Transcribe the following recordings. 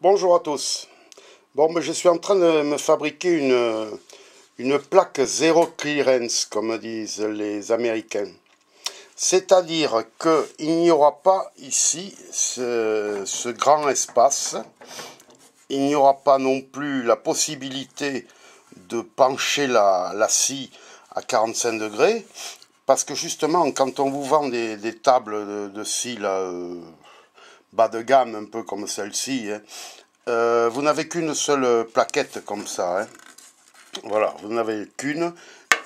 Bonjour à tous. Bon, je suis en train de me fabriquer une plaque zéro clearance, comme disent les Américains. C'est-à-dire qu'il n'y aura pas ici ce grand espace. Il n'y aura pas non plus la possibilité de pencher la scie à 45 degrés. Parce que justement, quand on vous vend des tables de scie là, bas de gamme, un peu comme celle-ci, hein, vous n'avez qu'une seule plaquette comme ça. Hein. Voilà, vous n'avez qu'une.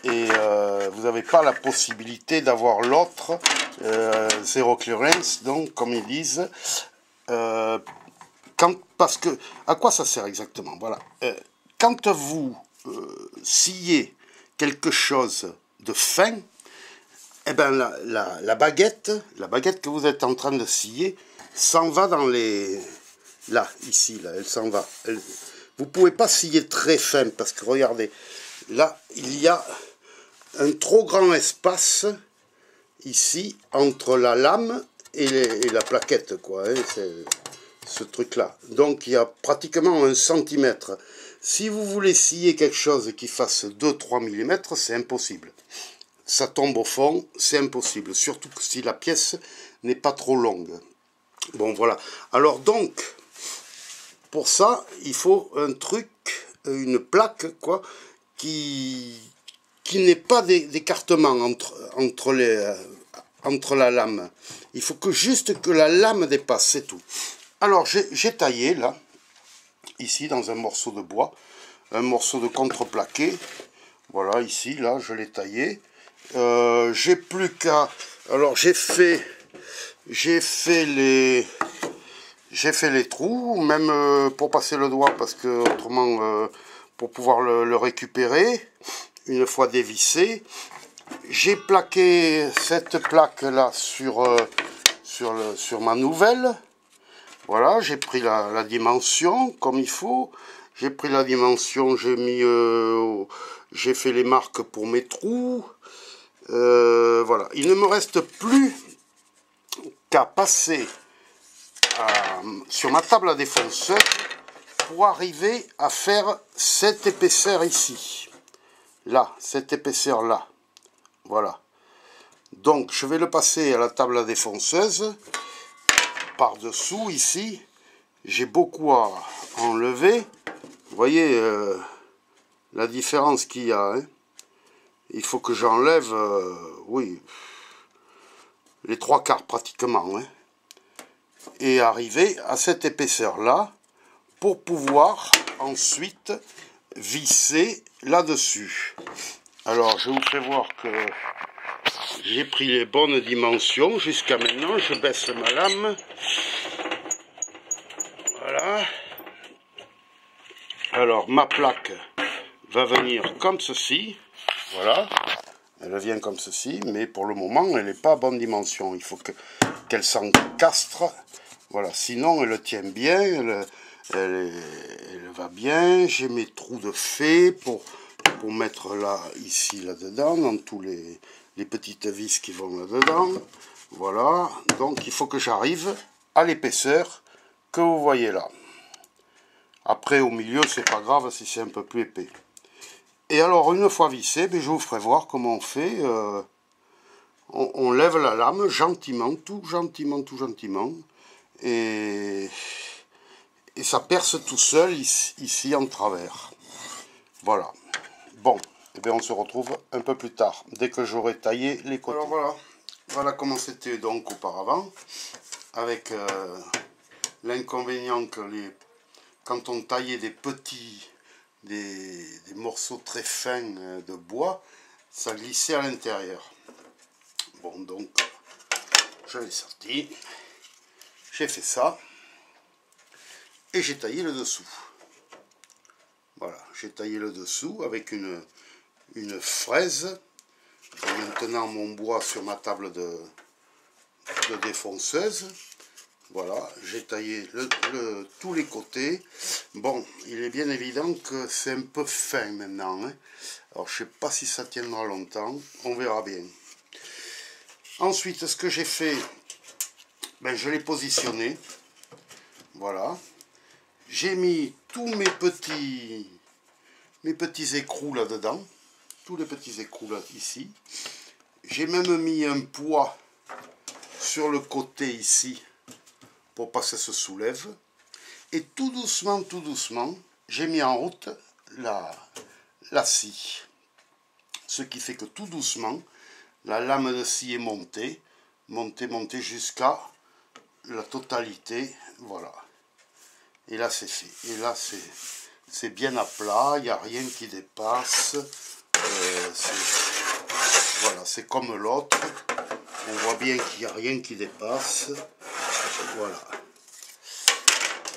Et vous n'avez pas la possibilité d'avoir l'autre, zéro clearance, donc, comme ils disent. Parce que, à quoi ça sert exactement? Voilà. Quand vous sciez quelque chose de fin, eh ben la baguette que vous êtes en train de scier s'en va dans les... Là, ici, là, elle s'en va. Vous ne pouvez pas scier très fin, parce que regardez, là, il y a un trop grand espace, ici, entre la lame et la plaquette, quoi. Hein, c'est ce truc-là. Donc, il y a pratiquement 1 centimètre. Si vous voulez scier quelque chose qui fasse 2-3 mm, c'est impossible. Ça tombe au fond, c'est impossible. Surtout si la pièce n'est pas trop longue. Bon, voilà. Alors, donc, pour ça, il faut un truc, une plaque, quoi, qui n'ait pas d'écartement entre la lame. Il faut juste que la lame dépasse, c'est tout. Alors, j'ai taillé, là, ici, dans un morceau de bois, un morceau de contreplaqué. Voilà, ici, là, je l'ai taillé. J'ai plus qu'à... Alors, j'ai fait les trous, même pour passer le doigt, parce que autrement, pour pouvoir le récupérer, une fois dévissé. J'ai plaqué cette plaque-là sur ma nouvelle. Voilà, j'ai pris la dimension comme il faut. J'ai pris la dimension, j'ai fait les marques pour mes trous. Voilà, il ne me reste plus qu'à passer sur ma table à défonceuse pour arriver à faire cette épaisseur ici. Là, cette épaisseur là. Voilà. Donc, je vais le passer à la table à défonceuse. Par-dessous, ici, j'ai beaucoup à enlever. Vous voyez la différence qu'il y a. Hein. Il faut que j'enlève, oui, les 3/4 pratiquement. Hein. Et arriver à cette épaisseur-là pour pouvoir ensuite visser là-dessus. Alors, je vous fais voir que j'ai pris les bonnes dimensions jusqu'à maintenant. Je baisse ma lame. Voilà. Alors, ma plaque va venir comme ceci. Voilà. Elle vient comme ceci, mais pour le moment, elle n'est pas à bonne dimension. Il faut qu'elle s'encastre. Voilà, sinon, elle tient bien, elle va bien. J'ai mes trous de fée pour mettre là, ici, là-dedans, dans tous les petites vis qui vont là-dedans. Voilà, donc il faut que j'arrive à l'épaisseur que vous voyez là. Après, au milieu, c'est pas grave si c'est un peu plus épais. Et alors, une fois vissé, je vous ferai voir comment on fait. On lève la lame gentiment, tout gentiment. Et ça perce tout seul ici en travers. Voilà. Bon, et bien on se retrouve un peu plus tard, dès que j'aurai taillé les côtés. Alors voilà comment c'était donc auparavant, avec l'inconvénient que quand on taillait des morceaux très fins de bois, ça glissait à l'intérieur. Bon, donc, je l'ai sorti, j'ai fait ça, et j'ai taillé le dessous. Voilà, j'ai taillé le dessous avec une fraise. Et maintenant mon bois sur ma table de défonceuse. Voilà, j'ai taillé tous les côtés. Bon, il est bien évident que c'est un peu fin maintenant. Hein. Alors je ne sais pas si ça tiendra longtemps, on verra bien. Ensuite, ce que j'ai fait, je l'ai positionné. Voilà. j'ai mis tous mes petits écrous là-dedans. Tous les petits écrous là, ici. J'ai même mis un poids sur le côté ici pour pas que ça se soulève. Et tout doucement, j'ai mis en route la scie. Ce qui fait que tout doucement, la lame de scie est montée jusqu'à la totalité. Voilà. Et là, c'est fait. Et là, c'est bien à plat, il n'y a rien qui dépasse. Voilà, c'est comme l'autre. On voit bien qu'il n'y a rien qui dépasse.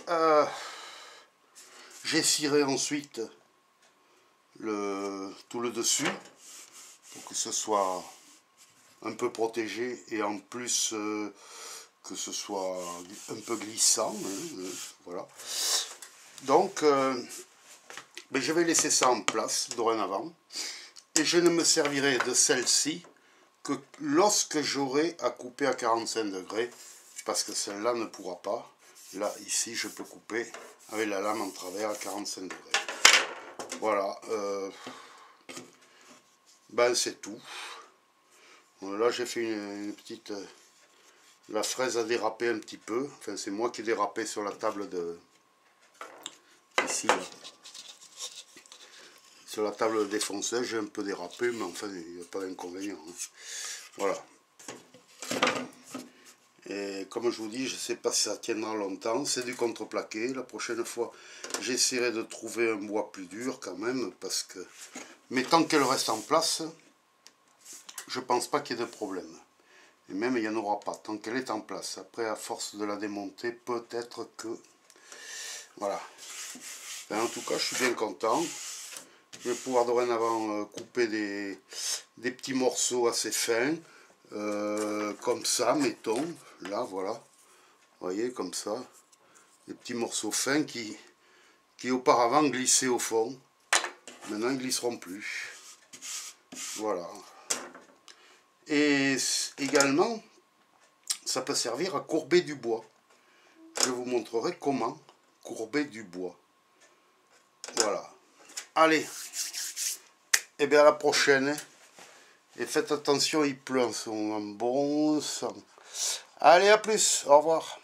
Voilà. J'ai ciré ensuite tout le dessus pour que ce soit un peu protégé et en plus que ce soit un peu glissant. Voilà. Donc, je vais laisser ça en place dorénavant. Et je ne me servirai de celle-ci que lorsque j'aurai à couper à 45 degrés, parce que celle-là ne pourra pas. Là, ici, je peux couper avec la lame en travers à 45 degrés. Voilà. C'est tout. Là, j'ai fait une petite... la fraise a dérapé un petit peu. Enfin, c'est moi qui ai dérapé sur la table de... Ici, là. Sur la table de défonçage, j'ai un peu dérapé, mais enfin, il n'y a pas d'inconvénient. Voilà. Et comme je vous dis, je ne sais pas si ça tiendra longtemps. C'est du contreplaqué. La prochaine fois, j'essaierai de trouver un bois plus dur quand même, parce que... Mais tant qu'elle reste en place, je ne pense pas qu'il y ait de problème. Et même, il n'y en aura pas, tant qu'elle est en place. Après, à force de la démonter, peut-être que... Voilà. En tout cas, je suis bien content. Je vais pouvoir dorénavant couper des petits morceaux assez fins, comme ça, mettons, là, voilà, vous voyez, comme ça, des petits morceaux fins qui auparavant glissaient au fond, maintenant ils ne glisseront plus, voilà. Et également, ça peut servir à courber du bois. Je vous montrerai comment courber du bois, voilà. Allez, et bien à la prochaine. Et faites attention, il pleut en ce moment. Bon sang. Allez, à plus. Au revoir.